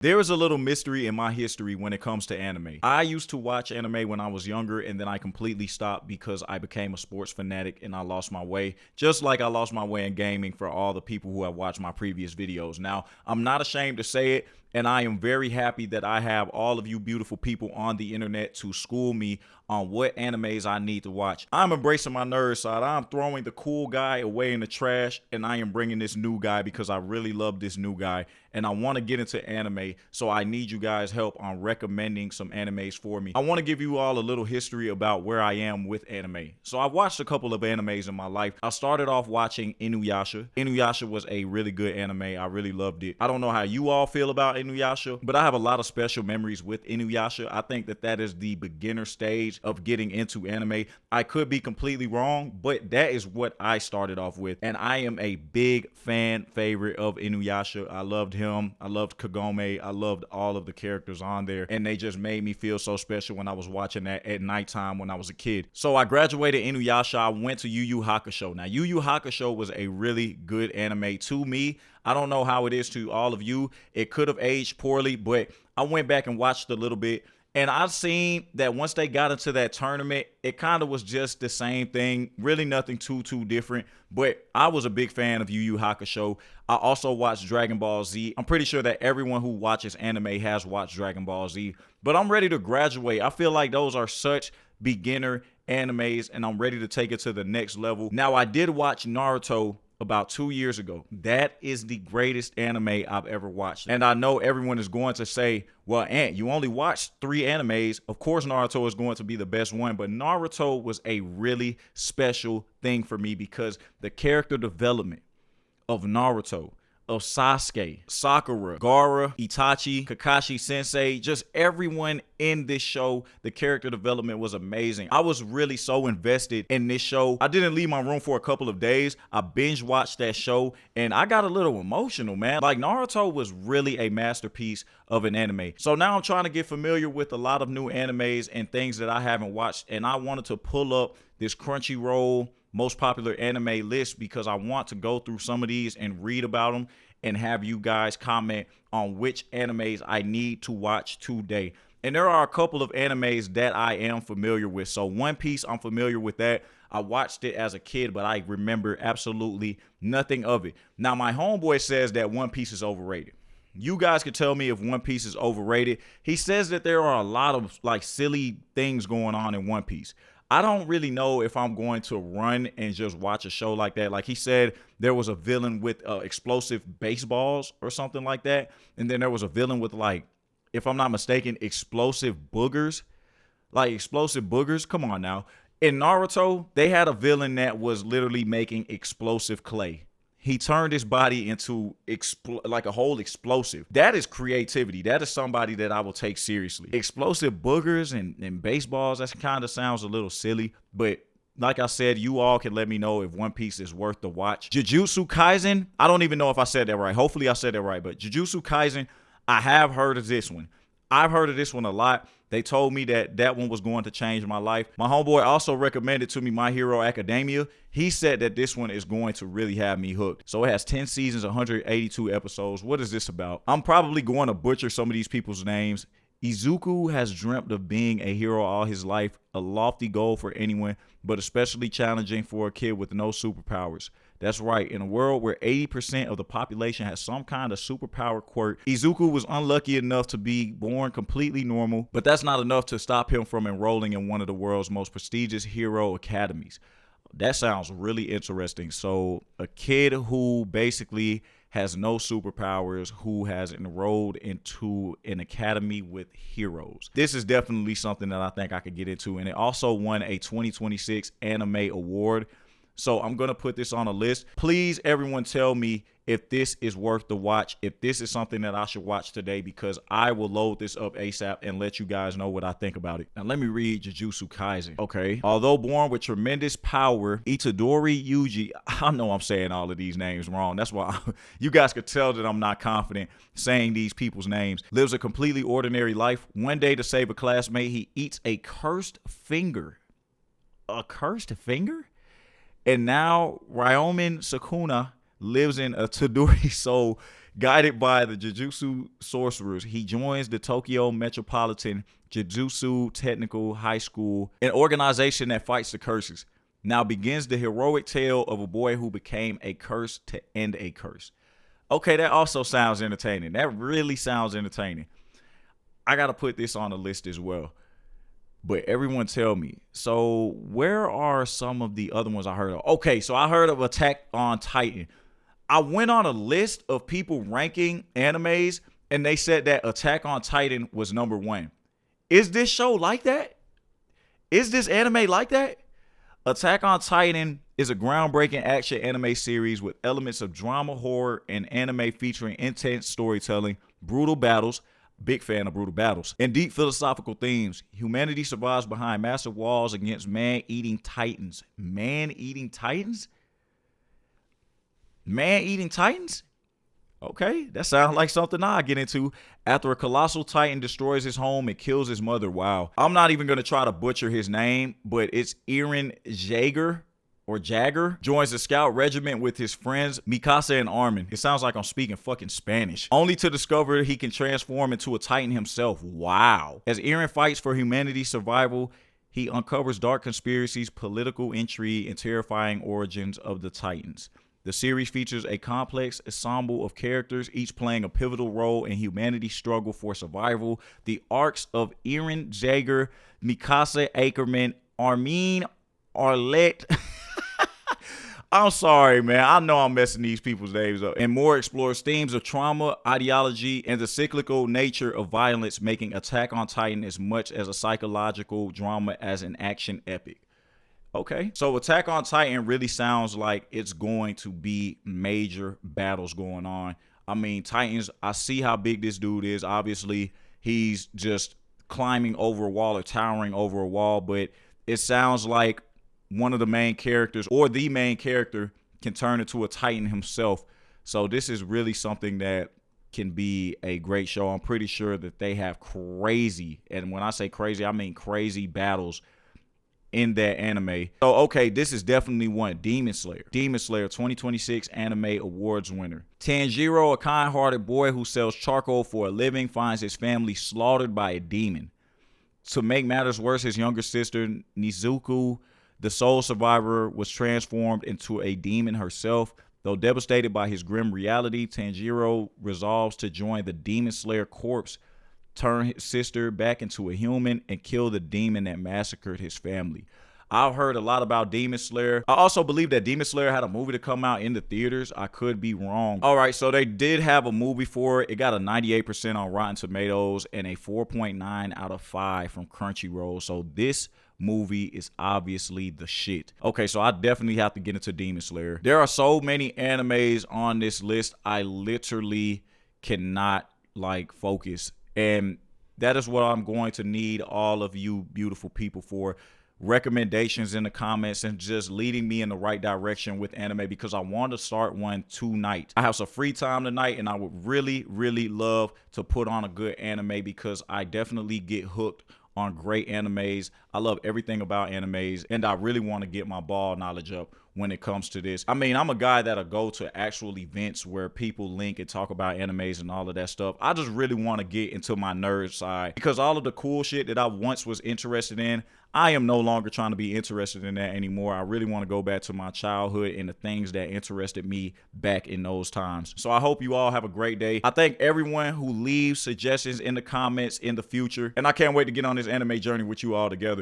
There is a little mystery in my history when it comes to anime. I used to watch anime when I was younger, and then I completely stopped because I became a sports fanatic and I lost my way, just like I lost my way in gaming for all the people who have watched my previous videos. Now, I'm not ashamed to say it, and I am very happy that I have all of you beautiful people on the internet to school me on what animes I need to watch. I'm embracing my nerd side. I'm throwing the cool guy away in the trash, and I am bringing this new guy because I really love this new guy, and I want to get into anime, so I need you guys' help on recommending some animes for me. I want to give you all a little history about where I am with anime. So I've watched a couple of animes in my life. I started off watching Inuyasha. Inuyasha was a really good anime. I really loved it. I don't know how you all feel about Inuyasha, but I have a lot of special memories with Inuyasha. I think that that is the beginner stage of getting into anime. I could be completely wrong, but that is what I started off with, and I am a big fan favorite of Inuyasha. I loved him. I loved Kagome. I loved all of the characters on there, and they just made me feel so special when I was watching that at nighttime when I was a kid. So I graduated Inuyasha. I went to Yu Yu Hakusho. Now, Yu Yu Hakusho was a really good anime to me. I don't know how it is to all of you. It could have aged poorly, but I went back and watched a little bit, and I've seen that once they got into that tournament, it kind of was just the same thing. Really nothing too different. But I was a big fan of Yu Yu Hakusho. I also watched Dragon Ball Z. I'm pretty sure that everyone who watches anime has watched Dragon Ball Z. But I'm ready to graduate. I feel like those are such beginner animes, and I'm ready to take it to the next level. Now, I did watch Naruto about 2 years ago. That is the greatest anime I've ever watched. And I know everyone is going to say, well, Ant, you only watched 3 animes. Of course, Naruto is going to be the best one, but Naruto was a really special thing for me because the character development of Naruto, of Sasuke, Sakura, Gaara, Itachi, Kakashi Sensei, just everyone in this show, the character development was amazing. I was really so invested in this show. I didn't leave my room for a couple of days. I binge watched that show, and I got a little emotional, man. Like, Naruto was really a masterpiece of an anime. So now I'm trying to get familiar with a lot of new animes and things that I haven't watched, and I wanted to pull up this Crunchyroll most popular anime list because I want to go through some of these and read about them and have you guys comment on which animes I need to watch today. And there are a couple of animes that I am familiar with. So One Piece, I'm familiar with that. I watched it as a kid, but I remember absolutely nothing of it. Now, my homeboy says that One Piece is overrated. You guys could tell me if One Piece is overrated. He says that there are a lot of like silly things going on in One Piece. I don't really know if I'm going to run and just watch a show like that. Like he said, there was a villain with explosive baseballs or something like that. And then there was a villain with, like, if I'm not mistaken, explosive boogers. Like explosive boogers. Come on now. In Naruto, they had a villain that was literally making explosive clay. He turned his body into like a whole explosive. That is creativity. That is somebody that I will take seriously. Explosive boogers and baseballs, that kind of sounds a little silly. But like I said, you all can let me know if One Piece is worth the watch. Jujustu Kaisen, I don't even know if I said that right. Hopefully I said that right. But Jujustu Kaisen, I have heard of this one. I've heard of this one a lot. They told me that that one was going to change my life. My homeboy also recommended to me My Hero Academia. He said that this one is going to really have me hooked. So it has 10 seasons, 182 episodes. What is this about? I'm probably going to butcher some of these people's names. Izuku has dreamt of being a hero all his life, a lofty goal for anyone, but especially challenging for a kid with no superpowers. That's right, in a world where 80% of the population has some kind of superpower quirk, Izuku was unlucky enough to be born completely normal, but that's not enough to stop him from enrolling in one of the world's most prestigious hero academies. That sounds really interesting. So a kid who basically has no superpowers, who has enrolled into an academy with heroes. This is definitely something that I think I could get into. And it also won a 2026 Anime Award. So I'm going to put this on a list. Please, everyone, tell me if this is worth the watch, if this is something that I should watch today, because I will load this up ASAP and let you guys know what I think about it. Now, let me read Jujustu Kaisen. Okay. Although born with tremendous power, Itadori Yuji, I know I'm saying all of these names wrong. That's why you guys could tell that I'm not confident saying these people's names. Lives a completely ordinary life. One day, to save a classmate, he eats a cursed finger. A cursed finger? And now Ryomen Sukuna lives in a Tadori soul Guided by the Jujutsu sorcerers, he joins the Tokyo Metropolitan Jujutsu Technical High School, an organization that fights the curses. Now begins the heroic tale of a boy who became a curse to end a curse. Okay, that also sounds entertaining. That really sounds entertaining. I got to put this on the list as well. But everyone tell me, so where are some of the other ones I heard of? Okay, so I heard of Attack on Titan. I went on a list of people ranking animes, and they said that Attack on Titan was number 1. Is this show like that? Is this anime like that? Attack on Titan is a groundbreaking action anime series with elements of drama, horror, and anime featuring intense storytelling, brutal battles, big fan of brutal battles, and deep philosophical themes. Humanity survives behind massive walls against man-eating titans. Man-eating titans? Man-eating titans? Okay, that sounds like something I get into. After a colossal titan destroys his home and kills his mother. Wow. I'm not even going to try to butcher his name, but it's Eren Jaeger or Jagger. Joins the scout regiment with his friends Mikasa and Armin. It sounds like I'm speaking fucking Spanish. Only to discover he can transform into a titan himself. Wow. As Eren fights for humanity's survival, he uncovers dark conspiracies, political intrigue, and terrifying origins of the titans. The series features a complex ensemble of characters, each playing a pivotal role in humanity's struggle for survival. The arcs of Eren Jaeger, Mikasa Ackerman, Armin Arlette. I'm sorry, man. I know I'm messing these people's names up. And more explores themes of trauma, ideology, and the cyclical nature of violence, making Attack on Titan as much as a psychological drama as an action epic. Okay, so Attack on Titan really sounds like it's going to be major battles going on. I mean, Titans, I see how big this dude is. Obviously, he's just climbing over a wall or towering over a wall, but it sounds like one of the main characters or the main character can turn into a Titan himself. So this is really something that can be a great show. I'm pretty sure that they have crazy, and when I say crazy, I mean crazy battles in that anime. So, okay, this is definitely one. Demon Slayer. Demon Slayer 2026 Anime Awards winner. Tanjiro, a kind-hearted boy who sells charcoal for a living, finds his family slaughtered by a demon. To make matters worse, his younger sister, Nizuku, the sole survivor, was transformed into a demon herself. Though devastated by his grim reality, Tanjiro resolves to join the Demon Slayer Corps, turn his sister back into a human, and kill the demon that massacred his family. I've heard a lot about Demon Slayer. I also believe that Demon Slayer had a movie to come out in the theaters. I could be wrong. All right, so they did have a movie for it. It got a 98% on Rotten Tomatoes and a 4.9 out of 5 from Crunchyroll. So this movie is obviously the shit. Okay, so I definitely have to get into Demon Slayer. There are so many animes on this list. I literally cannot focus. And that is what I'm going to need all of you beautiful people for. Recommendations in the comments and just leading me in the right direction with anime, because I want to start one tonight. I have some free time tonight and I would really, really love to put on a good anime, because I definitely get hooked on great animes. I love everything about animes, and I really want to get my ball knowledge up when it comes to this. I mean, I'm a guy that'll go to actual events where people link and talk about animes and all of that stuff. I just really want to get into my nerd side, because all of the cool shit that I once was interested in, I am no longer trying to be interested in that anymore. I really want to go back to my childhood and the things that interested me back in those times. So I hope you all have a great day. I thank everyone who leaves suggestions in the comments in the future, and I can't wait to get on this anime journey with you all together.